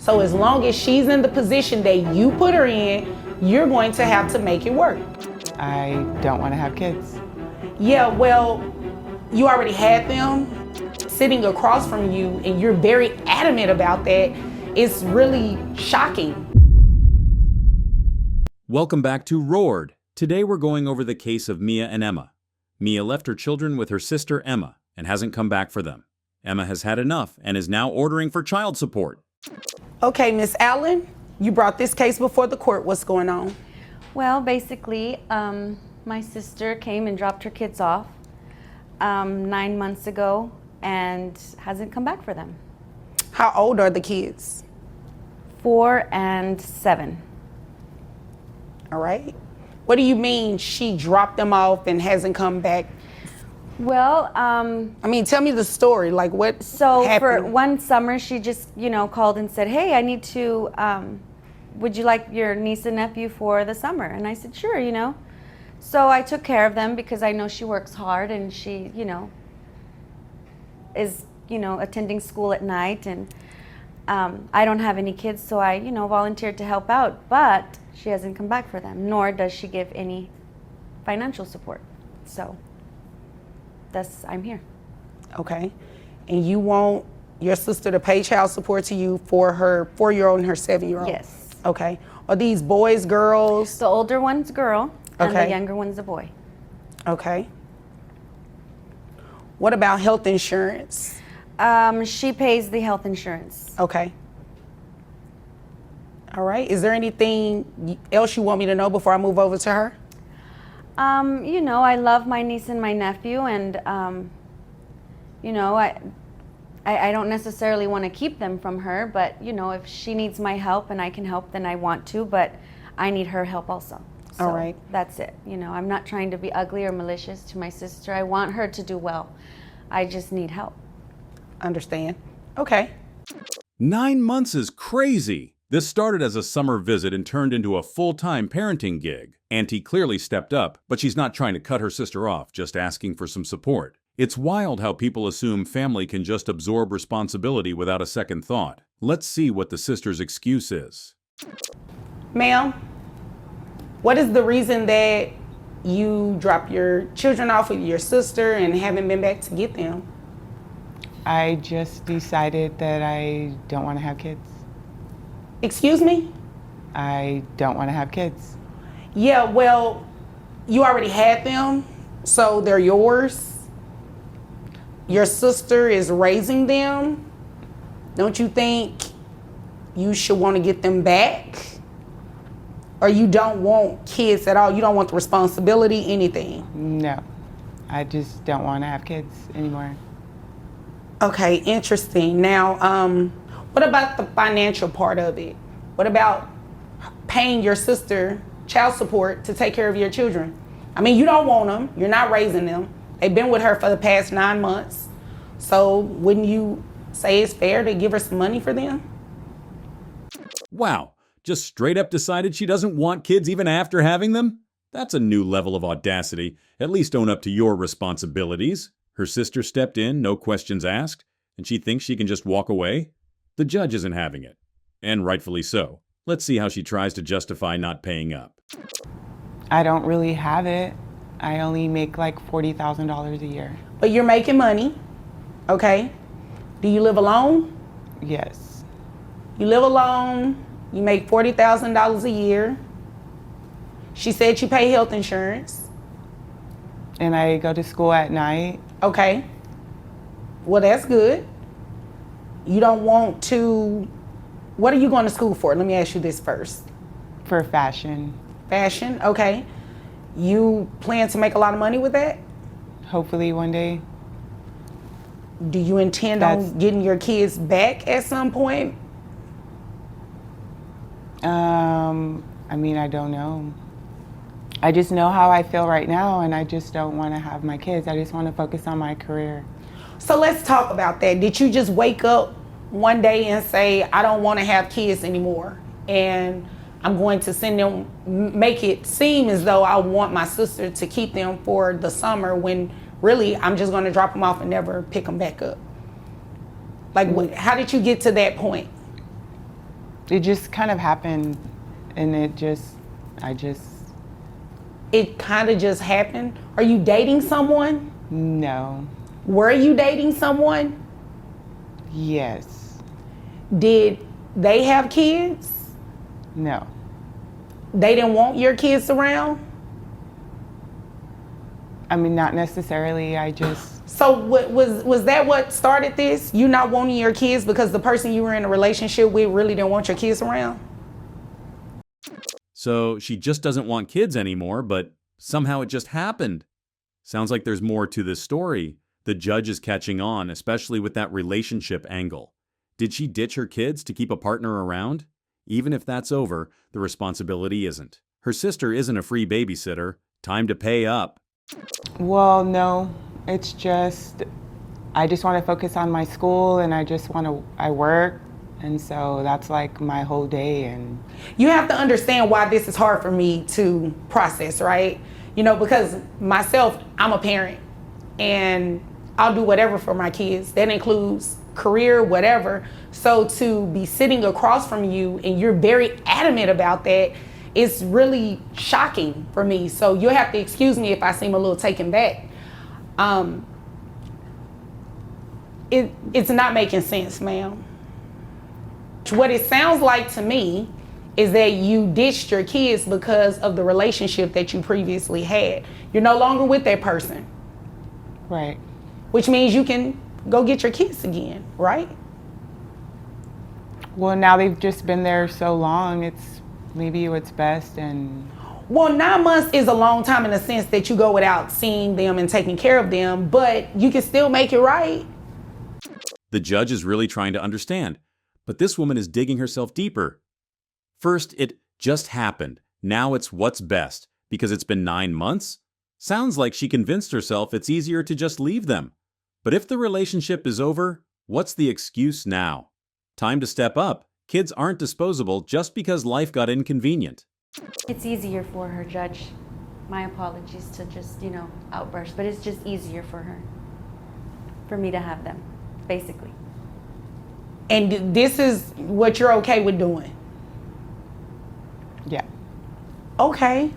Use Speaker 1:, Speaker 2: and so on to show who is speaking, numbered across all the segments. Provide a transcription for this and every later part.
Speaker 1: So as long as she's in the position that you put her in, you're going to have to make it work.
Speaker 2: I don't want to have kids.
Speaker 1: Yeah, well, you already had them sitting across from you and you're very adamant about that. It's really shocking.
Speaker 3: Welcome back to Roared. Today we're going over the case of Mia and Emma. Mia left her children with her sister Emma and hasn't come back for them. Emma has had enough and is now ordering for child support.
Speaker 1: Okay, Miss Allen, you brought this case before the court. What's going on?
Speaker 4: Well, basically, my sister came and dropped her kids off 9 months ago and hasn't come back for them.
Speaker 1: How old are the kids?
Speaker 4: 4 and 7.
Speaker 1: All right. What do you mean she dropped them off and hasn't come back?
Speaker 4: Well,
Speaker 1: I mean, tell me the story. Like, what
Speaker 4: so
Speaker 1: happened?
Speaker 4: for one summer, she just, called and said, hey, I need to, would you like your niece and nephew for the summer? And I said, sure, So I took care of them because I know she works hard and she, is, attending school at night. And I don't have any kids, so I, volunteered to help out. But she hasn't come back for them, nor does she give any financial support. So I'm here.
Speaker 1: Okay. And you want your sister to pay child support to you for her 4-year-old and her 7-year-old?
Speaker 4: Yes.
Speaker 1: Okay. Are these boys, girls?
Speaker 4: The older one's a girl, and
Speaker 1: Okay.
Speaker 4: the younger one's a boy.
Speaker 1: Okay. What about health insurance?
Speaker 4: She pays the health insurance.
Speaker 1: Okay. All right. Is there anything else you want me to know before I move over to her?
Speaker 4: I love my niece and my nephew, and I don't necessarily want to keep them from her, but if she needs my help and I can help, then I want to, but I need her help also. So
Speaker 1: All right.
Speaker 4: That's it. I'm not trying to be ugly or malicious to my sister. I want her to do well. I just need help.
Speaker 1: Understand. Okay.
Speaker 3: 9 months is crazy. This started as a summer visit and turned into a full-time parenting gig. Auntie clearly stepped up, but she's not trying to cut her sister off, just asking for some support. It's wild how people assume family can just absorb responsibility without a second thought. Let's see what the sister's excuse is.
Speaker 1: Ma'am, what is the reason that you dropped your children off with your sister and haven't been back to get them?
Speaker 2: I just decided that I don't want to have kids.
Speaker 1: Excuse me?
Speaker 2: I don't want to have kids.
Speaker 1: Yeah, well, you already had them, so they're yours. Your sister is raising them. Don't you think you should want to get them back? Or you don't want kids at all? You don't want the responsibility, anything?
Speaker 2: No, I just don't want to have kids anymore.
Speaker 1: Okay, interesting. Now, what about the financial part of it? What about paying your sister child support to take care of your children? I mean, you don't want them. You're not raising them. They've been with her for the past 9 months. So wouldn't you say it's fair to give her some money for them?
Speaker 3: Wow, just straight up decided she doesn't want kids even after having them? That's a new level of audacity. At least own up to your responsibilities. Her sister stepped in, no questions asked, and she thinks she can just walk away? The judge isn't having it. And rightfully so. Let's see how she tries to justify not paying up.
Speaker 2: I don't really have it. I only make like $40,000 a year.
Speaker 1: But you're making money, okay? Do you live alone?
Speaker 2: Yes.
Speaker 1: You live alone, you make $40,000 a year. She said you pay health insurance.
Speaker 2: And I go to school at night.
Speaker 1: Okay. Well, that's good. You don't want to, what are you going to school for? Let me ask you this first.
Speaker 2: For fashion.
Speaker 1: Fashion, okay. You plan to make a lot of money with that?
Speaker 2: Hopefully one day.
Speaker 1: Do you intend on getting your kids back at some point?
Speaker 2: I mean, I don't know. I just know how I feel right now, and I just don't want to have my kids. I just want to focus on my career.
Speaker 1: So let's talk about that. Did you just wake up one day and say, I don't want to have kids anymore, and I'm going to send them, make it seem as though I want my sister to keep them for the summer, when really I'm just going to drop them off and never pick them back up? Like, how did you get to that point?
Speaker 2: It just kind of happened, and
Speaker 1: It kind of just happened. Are you dating someone?
Speaker 2: no.
Speaker 1: Were you dating someone?
Speaker 2: Yes.
Speaker 1: Did they have kids?
Speaker 2: No.
Speaker 1: They didn't want your kids around?
Speaker 2: I mean, not necessarily. I just,
Speaker 1: So was that what started this? You not wanting your kids because the person you were in a relationship with really didn't want your kids around?
Speaker 3: So she just doesn't want kids anymore, but somehow it just happened. Sounds like there's more to this story. The judge is catching on, especially with that relationship angle. Did she ditch her kids to keep a partner around? Even if that's over, the responsibility isn't. Her sister isn't a free babysitter. Time to pay up.
Speaker 2: well, no. It's just, I just want to focus on my school, and I work. And so that's like my whole day. And
Speaker 1: You have to understand why this is hard for me to process, right? You know, because myself, I'm a parent and I'll do whatever for my kids. That includes career, whatever. So to be sitting across from you and you're very adamant about that, it's really shocking for me. So you'll have to excuse me if I seem a little taken back. It's not making sense, ma'am. What it sounds like to me is that you ditched your kids because of the relationship that you previously had. You're no longer with that person,
Speaker 2: right.
Speaker 1: which means you can go get your kids again, right?
Speaker 2: Well, now they've just been there so long, it's maybe what's best. And
Speaker 1: Well, 9 months is a long time in the sense that you go without seeing them and taking care of them, but you can still make it right.
Speaker 3: The judge is really trying to understand, but this woman is digging herself deeper. First, it just happened. Now it's what's best, because it's been 9 months? Sounds like she convinced herself it's easier to just leave them. But if the relationship is over, what's the excuse now? Time to step up. Kids aren't disposable just because life got inconvenient.
Speaker 4: It's easier for her, Judge. My apologies to just, outburst, but it's just easier for her. For me to have them, basically.
Speaker 1: And this is what you're okay with doing.
Speaker 2: yeah.
Speaker 1: Okay.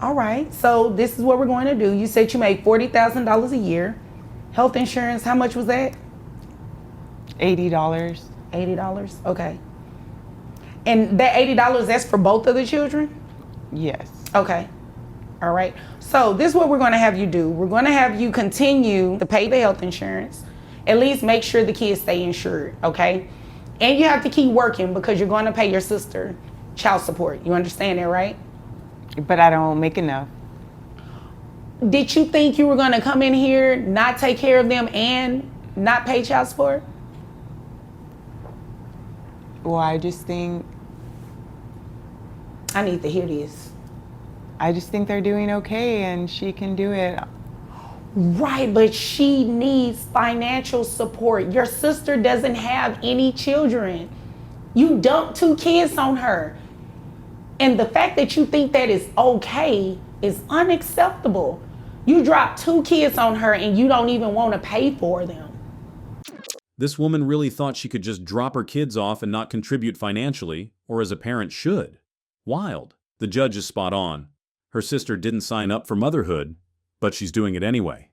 Speaker 1: All right. So this is what we're going to do. You said you make $40,000 a year. Health insurance, how much was that?
Speaker 2: $80.
Speaker 1: $80. Okay. And that $80, that's for both of the children?
Speaker 2: Yes.
Speaker 1: Okay. All right. So this is what we're going to have you do. We're going to have you continue to pay the health insurance. At least make sure the kids stay insured, okay? And you have to keep working because you're going to pay your sister child support. You understand that, right?
Speaker 2: But I don't make enough.
Speaker 1: Did you think you were going to come in here, not take care of them, and not pay child support?
Speaker 2: Well, I just think
Speaker 1: I need to hear this.
Speaker 2: they're doing okay, and she can do it.
Speaker 1: Right, but she needs financial support. Your sister doesn't have any children. You dumped 2 kids on her. And the fact that you think that is okay is unacceptable. You dropped 2 kids on her and you don't even want to pay for them.
Speaker 3: This woman really thought she could just drop her kids off and not contribute financially, or as a parent should. Wild. The judge is spot on. Her sister didn't sign up for motherhood, but she's doing it anyway.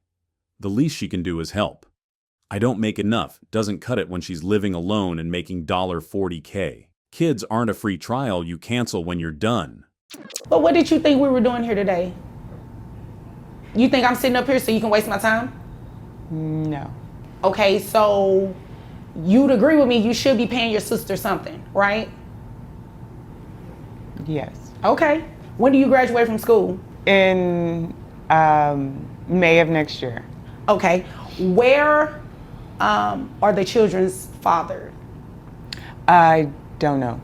Speaker 3: The least she can do is help. I don't make enough doesn't cut it when she's living alone and making $40K. Kids aren't a free trial you cancel when you're done.
Speaker 1: But what did you think we were doing here today? You think I'm sitting up here so you can waste my time?
Speaker 2: No.
Speaker 1: Okay, so you'd agree with me you should be paying your sister something, right?
Speaker 2: Yes.
Speaker 1: Okay. When do you graduate from school?
Speaker 2: In May of next year.
Speaker 1: Okay. Where are the children's father?
Speaker 2: I don't know.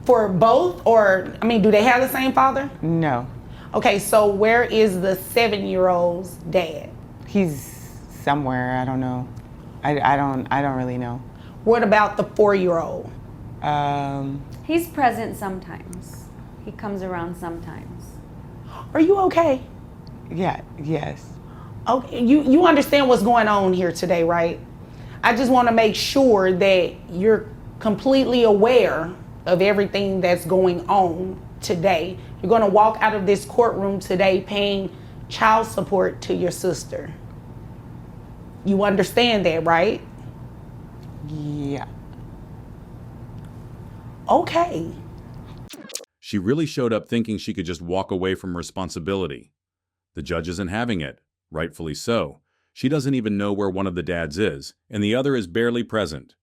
Speaker 1: For both, or, do they have the same father?
Speaker 2: No.
Speaker 1: Okay, so where is the 7-year-old's dad?
Speaker 2: He's somewhere. I don't know. I don't really know.
Speaker 1: What about the 4-year-old?
Speaker 4: He's present sometimes. He comes around sometimes.
Speaker 1: Are you okay?
Speaker 2: Yeah. Yes.
Speaker 1: Okay, you understand what's going on here today, right? I just want to make sure that you're completely aware of everything that's going on today. You're going to walk out of this courtroom today paying child support to your sister. You understand that, right?
Speaker 2: Yeah.
Speaker 1: Okay.
Speaker 3: She really showed up thinking she could just walk away from responsibility. The judge isn't having it, rightfully so. She doesn't even know where one of the dads is, and the other is barely present.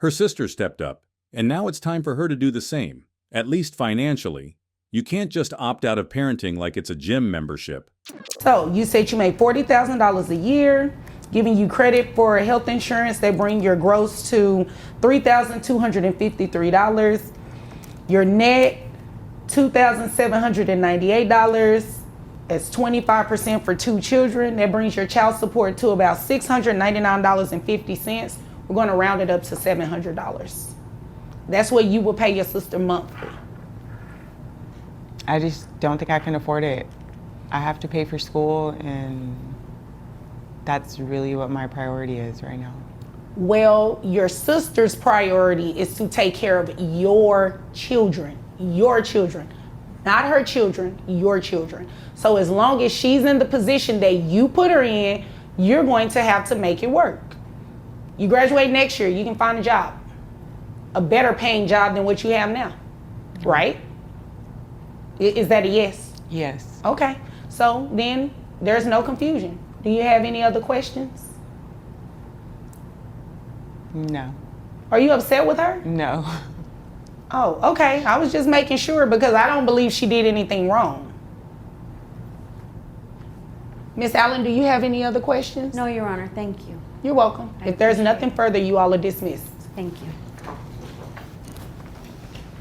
Speaker 3: Her sister stepped up, and now it's time for her to do the same, at least financially. You can't just opt out of parenting like it's a gym membership.
Speaker 1: So you said you make $40,000 a year, giving you credit for health insurance that bring your gross to $3,253. Your net, $2,798. That's 25% for 2 children. That brings your child support to about $699.50. We're going to round it up to $700. That's what you will pay your sister monthly.
Speaker 2: I just don't think I can afford it. I have to pay for school, and that's really what my priority is right now.
Speaker 1: Well, your sister's priority is to take care of your children, not her children, your children. So as long as she's in the position that you put her in, you're going to have to make it work. You graduate next year, you can find a job, a better paying job than what you have now, right? Is that a yes?
Speaker 2: Yes.
Speaker 1: Okay, so then there's no confusion. Do you have any other questions?
Speaker 2: No.
Speaker 1: Are you upset with her?
Speaker 2: No.
Speaker 1: Oh, okay. I was just making sure because I don't believe she did anything wrong. Miss Allen, do you have any other questions?
Speaker 4: No, Your Honor, thank you.
Speaker 1: You're welcome. If there's nothing further, you all are dismissed.
Speaker 4: Thank you.